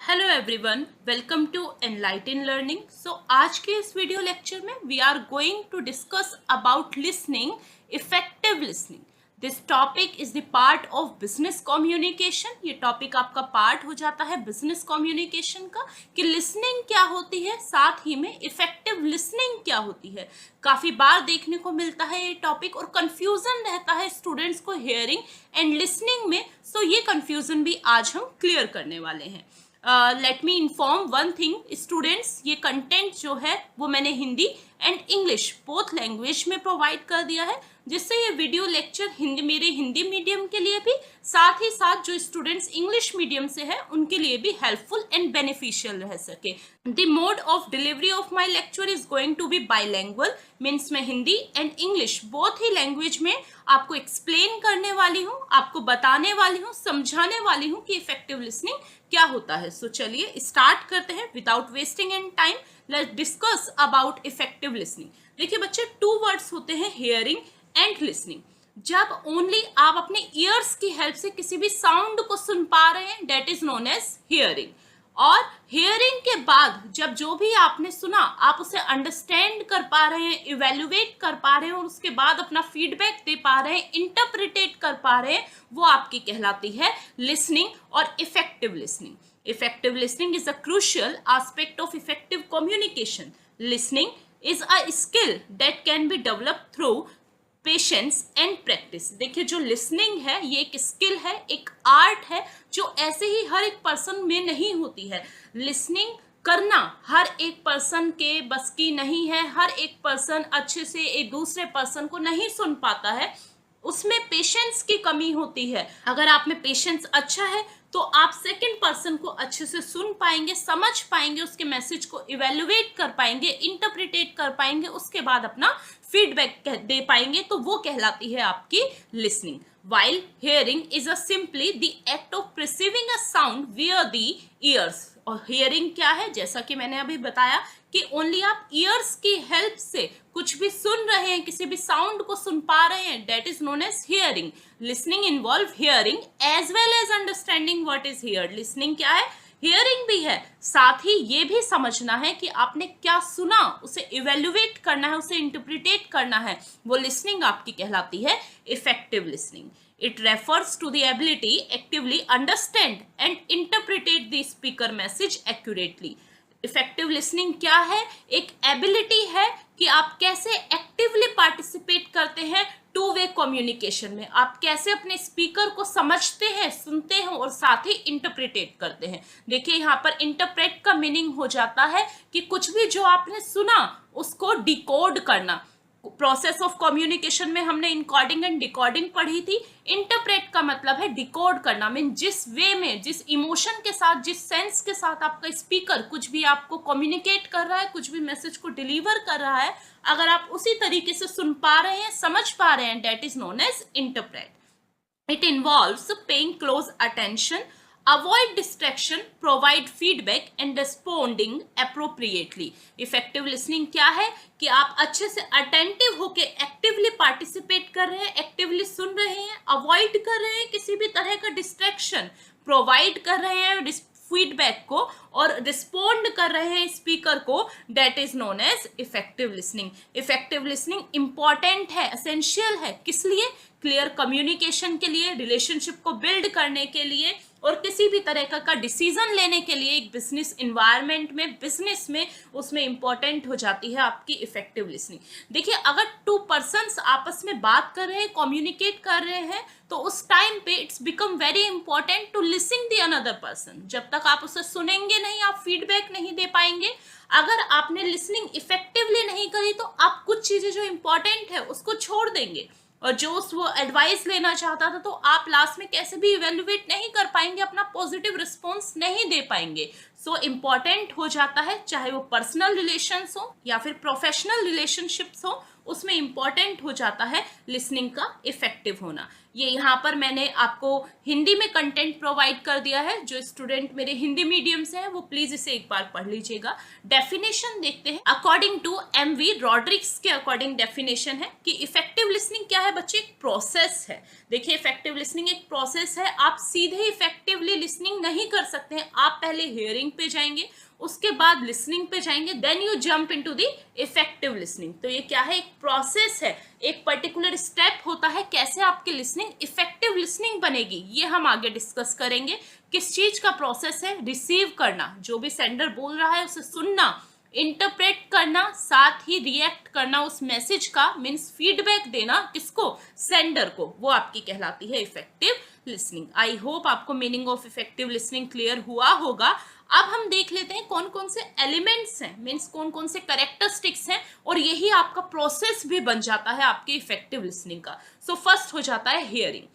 Hello everyone, welcome to enlighten learning. आज के इस वीडियो लेक्चर में we are going to discuss about listening, effective listening. This topic is the part of business communication. ये topic आपका part हो जाता है बिजनेस कम्युनिकेशन का कि लिसनिंग क्या होती है, साथ ही में इफेक्टिव लिसनिंग क्या होती है। काफी बार देखने को मिलता है ये टॉपिक और कंफ्यूजन रहता है स्टूडेंट्स को हियरिंग एंड लिसनिंग में। ये कंफ्यूजन भी आज हम क्लियर करने वाले हैं। Let me inform one thing students, ये कंटेंट जो है वो मैंने Hindi and English both language में प्रोवाइड कर दिया है, जिससे ये वीडियो लेक्चर मेरे हिंदी मीडियम के लिए भी, साथ ही साथ जो स्टूडेंट्स इंग्लिश मीडियम से है उनके लिए भी हेल्पफुल एंड बेनिफिशियल रह सके। The mode of delivery of my lecture is going to be bilingual, means मैं हिंदी एंड इंग्लिश बोथ ही लैंग्वेज में आपको एक्सप्लेन करने वाली हूँ, आपको बताने वाली हूँ, समझाने वाली हूँ कि इफेक्टिव लिसनिंग क्या होता है। चलिए स्टार्ट करते हैं without wasting any time. Let's discuss about effective listening. देखिए बच्चे, टू वर्ड्स होते हैं हियरिंग एंड लिसनिंग। जब ओनली आप अपने ईयर्स की हेल्प से किसी भी साउंड को सुन पा रहे हैं, that is known as hearing. और हियरिंग के बाद जब जो भी आपने सुना आप उसे अंडरस्टैंड कर पा रहे हैं, इवेल्युएट कर पा रहे हैं और उसके बाद अपना फीडबैक दे पा रहे हैं, इंटरप्रिटेट कर पा रहे हैं, वो आपकी कहलाती है लिसनिंग और effective listening. Effective listening is a crucial aspect of effective communication. Listening is a skill that can be developed through patience and practice. देखिए, जो listening है ये एक स्किल है, एक आर्ट है जो ऐसे ही हर एक पर्सन में नहीं होती है। listening करना हर एक पर्सन के बस की नहीं है। हर एक पर्सन अच्छे से एक दूसरे पर्सन को नहीं सुन पाता है, उसमें पेशेंस की कमी होती है। अगर आप में पेशेंस अच्छा है तो आप सेकंड पर्सन को अच्छे से सुन पाएंगे, समझ पाएंगे, उसके मैसेज को इवेल्युएट कर पाएंगे, इंटरप्रिटेट कर पाएंगे, उसके बाद अपना फीडबैक दे पाएंगे, तो वो कहलाती है आपकी listening. While hearing is simply the act of perceiving a sound via the ears. और हियरिंग क्या है, जैसा कि मैंने अभी बताया कि ओनली आप ईयर्स की हेल्प से कुछ भी सुन रहे हैं, किसी भी साउंड को सुन पा रहे हैं, that is known as hearing. Listening involve hearing as well as understanding what is heard. Listening क्या है, हियरिंग भी है, साथ ही ये भी समझना है कि आपने क्या सुना, उसे इवेल्युएट करना है, उसे इंटरप्रिटेट करना है, वो लिसनिंग आपकी कहलाती है effective listening. It refers to the ability actively understand and interpret the speaker message accurately. Effective listening क्या है, एक एबिलिटी है कि आप कैसे एक्टिवली पार्टिसिपेट करते हैं टू वे कम्युनिकेशन में। आप कैसे अपने स्पीकर को समझते हैं, सुनते हैं और साथ ही इंटरप्रिटेट करते हैं। देखिए यहाँ पर इंटरप्रेट का मीनिंग हो जाता है कि कुछ भी जो आपने सुना उसको डिकोड करना। प्रोसेस ऑफ कम्युनिकेशन में हमने इनकोडिंग एंड डिकोडिंग पढ़ी थी। इंटरप्रेट का मतलब है डिकोड करना, मीन जिस वे में, जिस इमोशन के साथ, जिस सेंस के साथ आपका स्पीकर कुछ भी आपको कम्युनिकेट कर रहा है, कुछ भी मैसेज को डिलीवर कर रहा है, अगर आप उसी तरीके से सुन पा रहे हैं, समझ पा रहे हैं, that is known as interpret. It involves paying close attention, avoid distraction, provide feedback and responding appropriately. Effective listening क्या है कि आप अच्छे से attentive होके एक्टिवली पार्टिसिपेट कर रहे हैं, एक्टिवली सुन रहे हैं, अवॉइड कर रहे हैं किसी भी तरह का डिस्ट्रैक्शन, प्रोवाइड कर रहे हैं फीडबैक को और रिस्पोंड कर रहे हैं स्पीकर को, that is known as effective listening. Effective listening important है, एसेंशियल है, किस लिए, क्लियर कम्युनिकेशन के लिए, रिलेशनशिप को बिल्ड करने के लिए और किसी भी तरह का डिसीजन लेने के लिए एक बिजनेस इन्वायरमेंट में, बिजनेस में, उसमें इंपॉर्टेंट हो जाती है आपकी इफेक्टिव लिसनिंग। देखिए, अगर टू पर्सन्स आपस में बात कर रहे हैं, कम्युनिकेट कर रहे हैं, तो उस टाइम पे it's become very important to listen the another person. जब तक आप उसे सुनेंगे नहीं, आप फीडबैक नहीं दे पाएंगे। अगर आपने लिसनिंग इफेक्टिवली नहीं करी तो आप कुछ चीजें जो इंपॉर्टेंट है उसको छोड़ देंगे, और जो वो एडवाइस लेना चाहता था तो आप लास्ट में कैसे भी इवेल्युएट नहीं कर पाएंगे, अपना पॉजिटिव रिस्पॉन्स नहीं दे पाएंगे। इम्पॉर्टेंट हो जाता है, चाहे वो पर्सनल रिलेशंस हो या फिर प्रोफेशनल रिलेशनशिप्स हो, उसमें इंपॉर्टेंट हो जाता है लिसनिंग का इफेक्टिव होना। ये यहाँ पर मैंने आपको हिंदी में कंटेंट प्रोवाइड कर दिया है, जो स्टूडेंट मेरे हिंदी मीडियम से हैं वो प्लीज इसे एक बार पढ़ लीजिएगा। डेफिनेशन देखते हैं। अकॉर्डिंग टू एमवी रॉड्रिक्स के अकॉर्डिंग डेफिनेशन है कि इफेक्टिव लिसनिंग क्या है बच्चे, एक प्रोसेस है। देखिए इफेक्टिव लिसनिंग एक प्रोसेस है, आप सीधे इफेक्टिवली लिसनिंग नहीं कर सकते हैं। आप पहले हियरिंग पे जाएंगे, उसके बाद लिसनिंग पे जाएंगे, then you jump into the effective listening. तो ये क्या है, एक प्रोसेस है, एक पर्टिकुलर स्टेप होता है कैसे आपकी लिसनिंग इफेक्टिव लिसनिंग बनेगी। ये हम आगे डिस्कस करेंगे। किस चीज का प्रोसेस है, रिसीव करना, जो भी सेंडर बोल रहा है उसे सुनना, इंटरप्रेट करना, साथ ही रिएक्ट करना उस मैसेज का, मीन्स फीडबैक देना किसको, सेंडर को, वो आपकी कहलाती है इफेक्टिव लिसनिंग। आई होप आपको meaning of effective listening clear हुआ होगा। अब हम देख लेते हैं कौन कौन से एलिमेंट्स हैं, मीन्स कौन कौन से कैरेक्टरिस्टिक्स हैं, और यही आपका प्रोसेस भी बन जाता है आपके इफेक्टिव लिसनिंग का। सो फर्स्ट हो जाता है हियरिंग।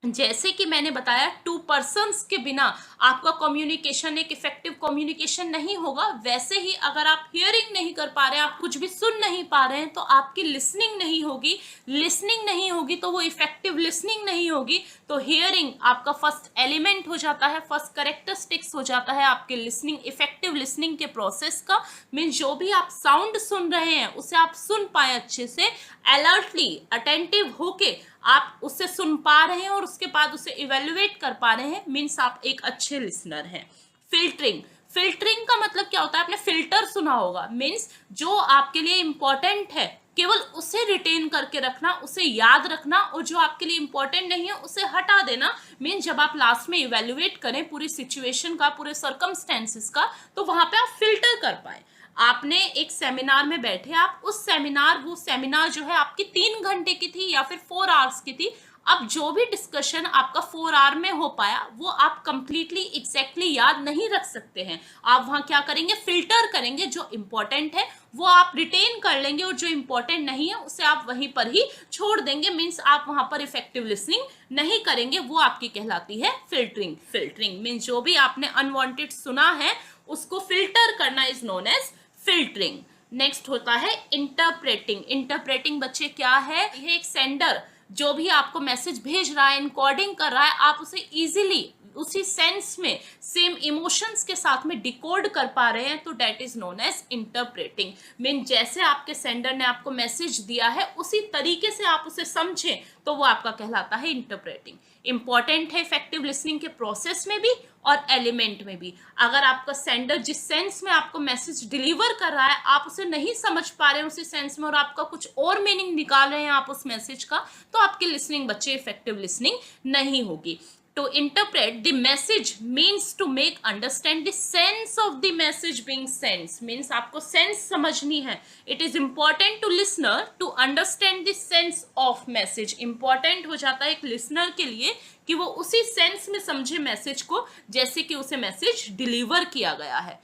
जैसे कि मैंने बताया, टू पर्सन्स के बिना आपका कम्युनिकेशन एक इफेक्टिव कम्युनिकेशन नहीं होगा। वैसे ही अगर आप हियरिंग नहीं कर पा रहे हैं, आप कुछ भी सुन नहीं पा रहे हैं, तो आपकी लिसनिंग नहीं होगी। लिसनिंग नहीं होगी तो वो इफेक्टिव लिसनिंग नहीं होगी। तो हियरिंग आपका फर्स्ट एलिमेंट हो जाता है, फर्स्ट कैरेक्टरिस्टिक्स हो जाता है आपके लिसनिंग, इफेक्टिव लिसनिंग के प्रोसेस का। मीन्स जो भी आप साउंड सुन रहे हैं उसे आप सुन पाए अच्छे से, अलर्टली अटेंटिव होके आप उससे सुन पा रहे हैं और उसके बाद उसे इवेल्युएट कर पा रहे हैं, मीन्स आप एक अच्छे लिसनर हैं। फिल्टरिंग, फिल्टरिंग का मतलब क्या होता है, आपने फिल्टर सुना होगा, मीन्स जो आपके लिए इंपॉर्टेंट है केवल उसे रिटेन करके रखना, उसे याद रखना, और जो आपके लिए इंपॉर्टेंट नहीं है उसे हटा देना। मीन्स जब आप लास्ट में इवेल्युएट करें पूरी सिचुएशन का, पूरे सर्कमस्टेंसेस का, तो वहां पे आप फिल्टर कर पाए। आपने एक सेमिनार में बैठे, आप उस वो सेमिनार जो है आपकी 3 घंटे की थी या फिर 4 आवर्स की थी। अब जो भी डिस्कशन आपका 4 आवर में हो पाया वो आप कंप्लीटली एग्जैक्टली याद नहीं रख सकते हैं। आप वहां क्या करेंगे, फिल्टर करेंगे, जो इंपॉर्टेंट है वो आप रिटेन कर लेंगे और जो इंपॉर्टेंट नहीं है उसे आप वहीं पर ही छोड़ देंगे। मीन्स आप वहां पर इफेक्टिव लिसनिंग नहीं करेंगे, वो आपकी कहलाती है फिल्टरिंग। फिल्टरिंग मीन्स जो भी आपने अनवांटेड सुना है उसको फिल्टर करना is known as filtering. Next होता है इंटरप्रेटिंग। इंटरप्रेटिंग बच्चे क्या है, ये एक सेंडर जो भी आपको मैसेज भेज रहा है, इनकोडिंग कर रहा है, आप उसे इजीली उसी सेंस में सेम इमोशंस के साथ में डिकोड कर पा रहे हैं, तो that is known as interpreting. Mean जैसे आपके सेंडर ने आपको मैसेज दिया है उसी तरीके से आप उसे समझें, तो वो आपका कहलाता है इंटरप्रेटिंग। इंपॉर्टेंट है इफेक्टिव लिसनिंग के प्रोसेस में भी और एलिमेंट में भी। अगर आपका सेंडर जिस सेंस में आपको मैसेज डिलीवर कर रहा है आप उसे नहीं समझ पा रहे हैं उसी सेंस में, और आपका कुछ और मीनिंग निकाल रहे हैं आप उस मैसेज का, तो आपकी लिसनिंग बच्चे इफेक्टिव लिसनिंग नहीं होगी। To interpret the message means to make understand the sense of the message being sent. Means आपको sense समझनी है. It is important to listener to understand the sense of message. Important हो जाता है एक listener के लिए कि वो उसी sense में समझे मैसेज को जैसे कि उसे मैसेज डिलीवर किया गया है।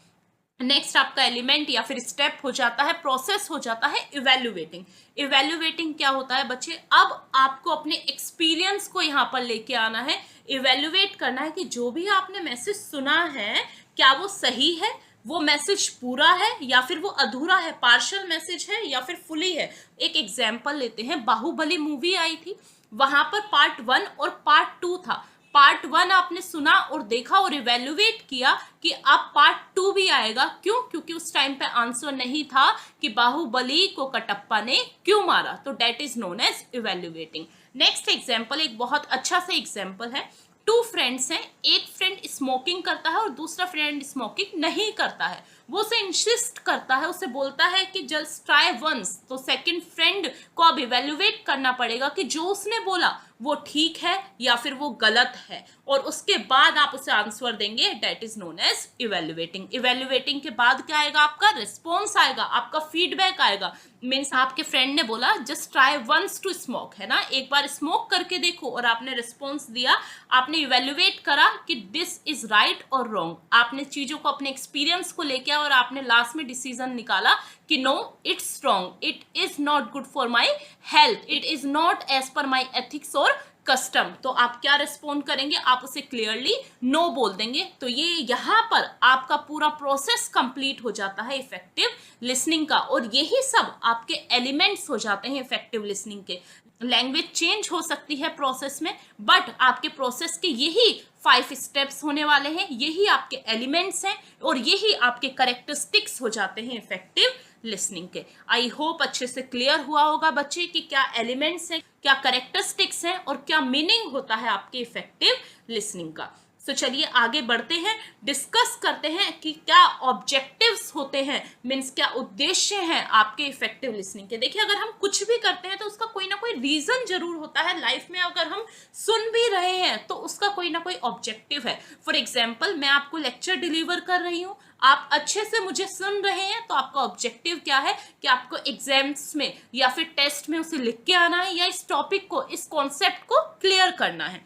नेक्स्ट आपका एलिमेंट या फिर स्टेप हो जाता है, प्रोसेस हो जाता है इवेल्युएटिंग। इवेल्युएटिंग क्या होता है बच्चे, अब आपको अपने एक्सपीरियंस को यहाँ पर लेके आना है, इवेल्युएट करना है कि जो भी आपने मैसेज सुना है क्या वो सही है, वो मैसेज पूरा है या फिर वो अधूरा है, पार्शियल मैसेज है या फिर फुली है। एक एग्जाम्पल लेते हैं, बाहुबली मूवी आई थी, वहां पर पार्ट 1 और पार्ट 2 था। पार्ट 1 आपने सुना और देखा और इवेल्युएट किया कि अब पार्ट 2 भी आएगा। क्यों? क्योंकि उस टाइम पे आंसर नहीं था कि बाहुबली को कटप्पा ने क्यों मारा, तो that is known as evaluating. Next example एक बहुत अच्छा सा एग्जाम्पल है। 2 फ्रेंड्स हैं, एक फ्रेंड स्मोकिंग करता है और दूसरा फ्रेंड स्मोकिंग नहीं करता है। वो उसे इंसिस्ट करता है, उसे बोलता है कि जस्ट ट्राई वंस। तो सेकंड फ्रेंड को अब इवेल्युएट करना पड़ेगा कि जो उसने बोला वो ठीक है या फिर वो गलत है, और उसके बाद आप उसे आंसर देंगे, that is known as evaluating. Evaluating के बाद क्या आएगा, आपका रिस्पॉन्स आएगा, आपका फीडबैक आएगा। मीन्स आपके फ्रेंड ने बोला just try once to smoke, है ना, एक बार स्मोक करके देखो, और आपने रिस्पॉन्स दिया, आपने इवेल्युएट करा कि दिस इज राइट और रॉन्ग। आपने चीजों को अपने एक्सपीरियंस को लेके और आपने लास्ट में डिसीजन निकाला कि no it's wrong, it is not good for my health, it is not as per my ethics और कस्टम, तो आप क्या रिस्पॉन्ड करेंगे, आप उसे क्लियरली नो बोल देंगे। तो ये यहाँ पर आपका पूरा प्रोसेस कंप्लीट हो जाता है इफेक्टिव लिसनिंग का, और यही सब आपके एलिमेंट्स हो जाते हैं इफेक्टिव लिसनिंग के। लैंग्वेज चेंज हो सकती है प्रोसेस में, बट आपके प्रोसेस के यही 5 स्टेप्स होने वाले हैं, यही आपके एलिमेंट्स हैं, और यही आपके कैरेक्टरिस्टिक्स हो जाते हैं इफेक्टिव लिसनिंग के। आई होप अच्छे से क्लियर हुआ होगा बच्चे कि क्या एलिमेंट्स हैं, क्या कैरेक्टरिस्टिक्स हैं, और क्या मीनिंग होता है आपके इफेक्टिव लिसनिंग का। तो चलिए आगे बढ़ते हैं, डिस्कस करते हैं कि क्या ऑब्जेक्टिव्स होते हैं, मीन्स क्या उद्देश्य हैं आपके इफेक्टिव लिसनिंग के। देखिए, अगर हम कुछ भी करते हैं तो उसका कोई ना कोई रीजन जरूर होता है लाइफ में। अगर हम सुन भी रहे हैं तो उसका कोई ना कोई ऑब्जेक्टिव है। फॉर एग्जाम्पल, मैं आपको लेक्चर डिलीवर कर रही हूँ, आप अच्छे से मुझे सुन रहे हैं, तो आपका ऑब्जेक्टिव क्या है कि आपको एग्जाम्स में या फिर टेस्ट में उसे लिख के आना है, या इस टॉपिक को, इस कॉन्सेप्ट को क्लियर करना है।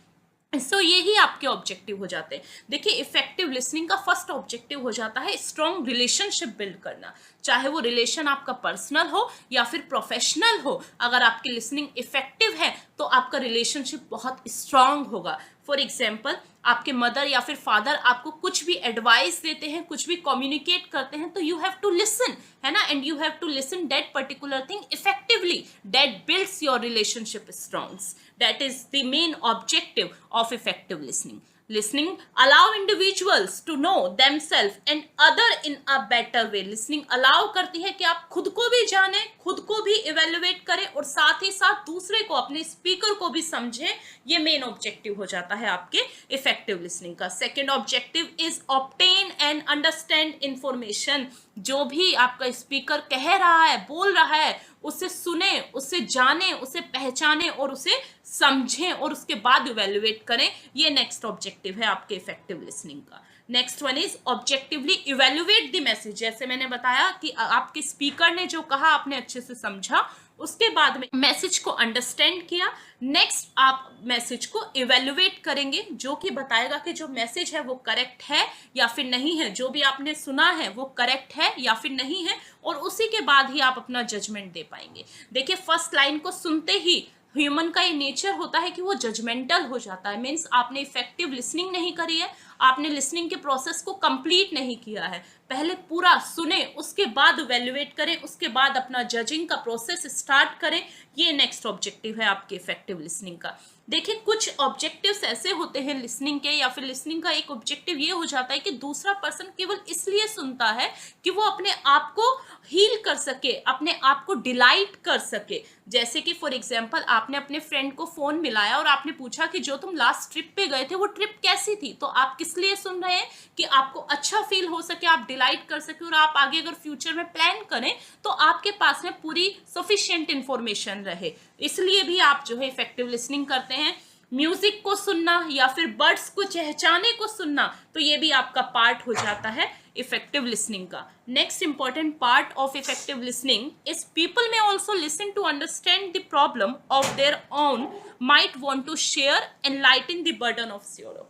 सो यही आपके ऑब्जेक्टिव हो जाते हैं। देखिए, इफेक्टिव लिसनिंग का फर्स्ट ऑब्जेक्टिव हो जाता है स्ट्रॉन्ग रिलेशनशिप बिल्ड करना, चाहे वो रिलेशन आपका पर्सनल हो या फिर प्रोफेशनल हो। अगर आपकी लिसनिंग इफेक्टिव है तो आपका रिलेशनशिप बहुत स्ट्रांग होगा। फॉर एग्जाम्पल, आपके मदर या फिर फादर आपको कुछ भी एडवाइस देते हैं, कुछ भी कम्युनिकेट करते हैं, तो यू हैव टू लिसन, है ना, and you have to listen that particular thing effectively, that builds your relationship strongs. That is the main objective of effective listening. Listening allow individuals to know themselves and other in a better way. Listening allow करती है कि आप खुद को भी जानें, खुद को भी evaluate करें, और साथ ही साथ दूसरे को, अपने स्पीकर को भी समझें। ये मेन ऑब्जेक्टिव हो जाता है आपके इफेक्टिव लिसनिंग का। Second objective is obtain and understand information. जो भी आपका स्पीकर कह रहा है, बोल रहा है, उसे सुने, उसे जाने, उसे पहचाने और उसे समझें, और उसके बाद इवेल्युएट करें। ये नेक्स्ट ऑब्जेक्टिव है आपके इफेक्टिव लिसनिंग का। Next one is objectively evaluate the message. जैसे मैंने बताया कि आपके स्पीकर ने जो कहा आपने अच्छे से समझा, उसके बाद में मैसेज को अंडरस्टैंड किया। नेक्स्ट आप मैसेज को इवेल्युएट करेंगे, जो कि बताएगा कि जो मैसेज है वो करेक्ट है या फिर नहीं है, जो भी आपने सुना है वो करेक्ट है या फिर नहीं है, और उसी के बाद ही आप अपना जजमेंट दे पाएंगे। देखिए, फर्स्ट लाइन को सुनते ही ह्यूमन का ये नेचर होता है कि वो जजमेंटल हो जाता है। मीन्स आपने इफेक्टिव लिसनिंग नहीं करी है, आपने लिसनिंग के प्रोसेस को कंप्लीट नहीं किया है। पहले पूरा सुने, उसके बाद इवैल्यूएट करें, उसके बाद अपना जजिंग का प्रोसेस स्टार्ट करें। ये नेक्स्ट ऑब्जेक्टिव है आपके इफेक्टिव लिसनिंग का। देखिए, कुछ ऑब्जेक्टिव्स ऐसे होते हैं लिसनिंग के, या फिर लिसनिंग का एक ऑब्जेक्टिव ये हो जाता है कि दूसरा पर्सन केवल इसलिए सुनता है कि वो अपने आप को हील कर सके, अपने आप को डिलाइट कर सके। जैसे कि फॉर एग्जांपल, आपने अपने फ्रेंड को फोन मिलाया और आपने पूछा कि जो तुम लास्ट ट्रिप पे गए थे वो ट्रिप कैसी थी। तो आप किस लिए सुन रहे हैं कि आपको अच्छा फील हो सके, आप डिलाइट कर सके, और आप आगे अगर फ्यूचर में प्लान करें तो आपके पास में पूरी सफिशिएंट इंफॉर्मेशन रहे। इसलिए भी आप जो है इफेक्टिव लिसनिंग करते हैं। म्यूजिक को सुनना या फिर बर्ड्स को चहचाने को सुनना, तो ये भी आपका पार्ट हो जाता है इफेक्टिव लिसनिंग का। Next important part of effective listening is people may also listen to understand the problem of their own, might want to share and lighten the burden of sorrow।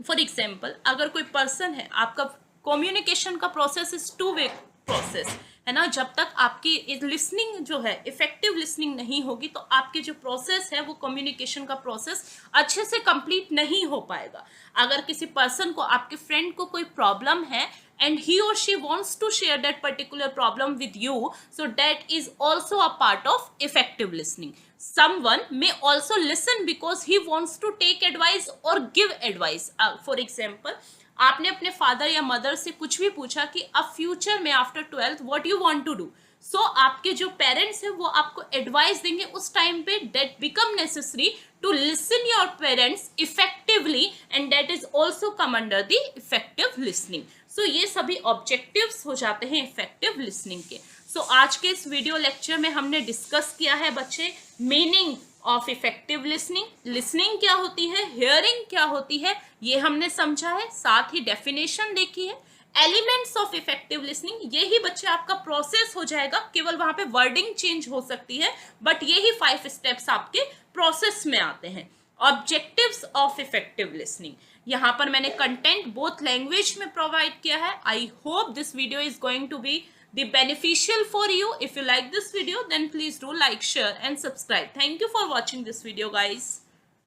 For example, अगर कोई person है, आपका communication का process is two way process, है ना। जब तक आपकी लिसनिंग जो है इफेक्टिव लिसनिंग नहीं होगी, तो आपके जो प्रोसेस है वो कम्युनिकेशन का प्रोसेस अच्छे से कंप्लीट नहीं हो पाएगा। अगर किसी पर्सन को, आपके फ्रेंड को कोई प्रॉब्लम है and he or she wants to share that particular problem with you, so that is also a part of effective listening. Someone may also listen because he wants to take advice or give advice. For example, आपने अपने father या mother से कुछ भी पूछा कि अब future में after 12th what you want to do. So आपके जो पेरेंट्स हैं वो आपको एडवाइस देंगे उस टाइम पे, that become necessary to listen your parents effectively, and that is also come under the effective listening. So ये सभी ऑब्जेक्टिव्स हो जाते हैं इफेक्टिव लिसनिंग के। सो आज के इस वीडियो लेक्चर में हमने डिस्कस किया है बच्चे meaning of effective listening, listening क्या होती है, हियरिंग क्या होती है, ये हमने समझा है, साथ ही डेफिनेशन देखी है। एलिमेंट्स ऑफ इफेक्टिव लिसनिंग, यही बच्चे आपका प्रोसेस हो जाएगा, केवल वहां पे वर्डिंग चेंज हो सकती है, बट यही 5 स्टेप्स आपके प्रोसेस में आते हैं। ऑब्जेक्टिव्स ऑफ इफेक्टिव लिसनिंग, यहाँ पर मैंने कंटेंट बोथ लैंग्वेज में प्रोवाइड किया है। I hope this video is going to be the beneficial for you. If you like this video, then please do like, share and subscribe. Thank you for watching this video, guys.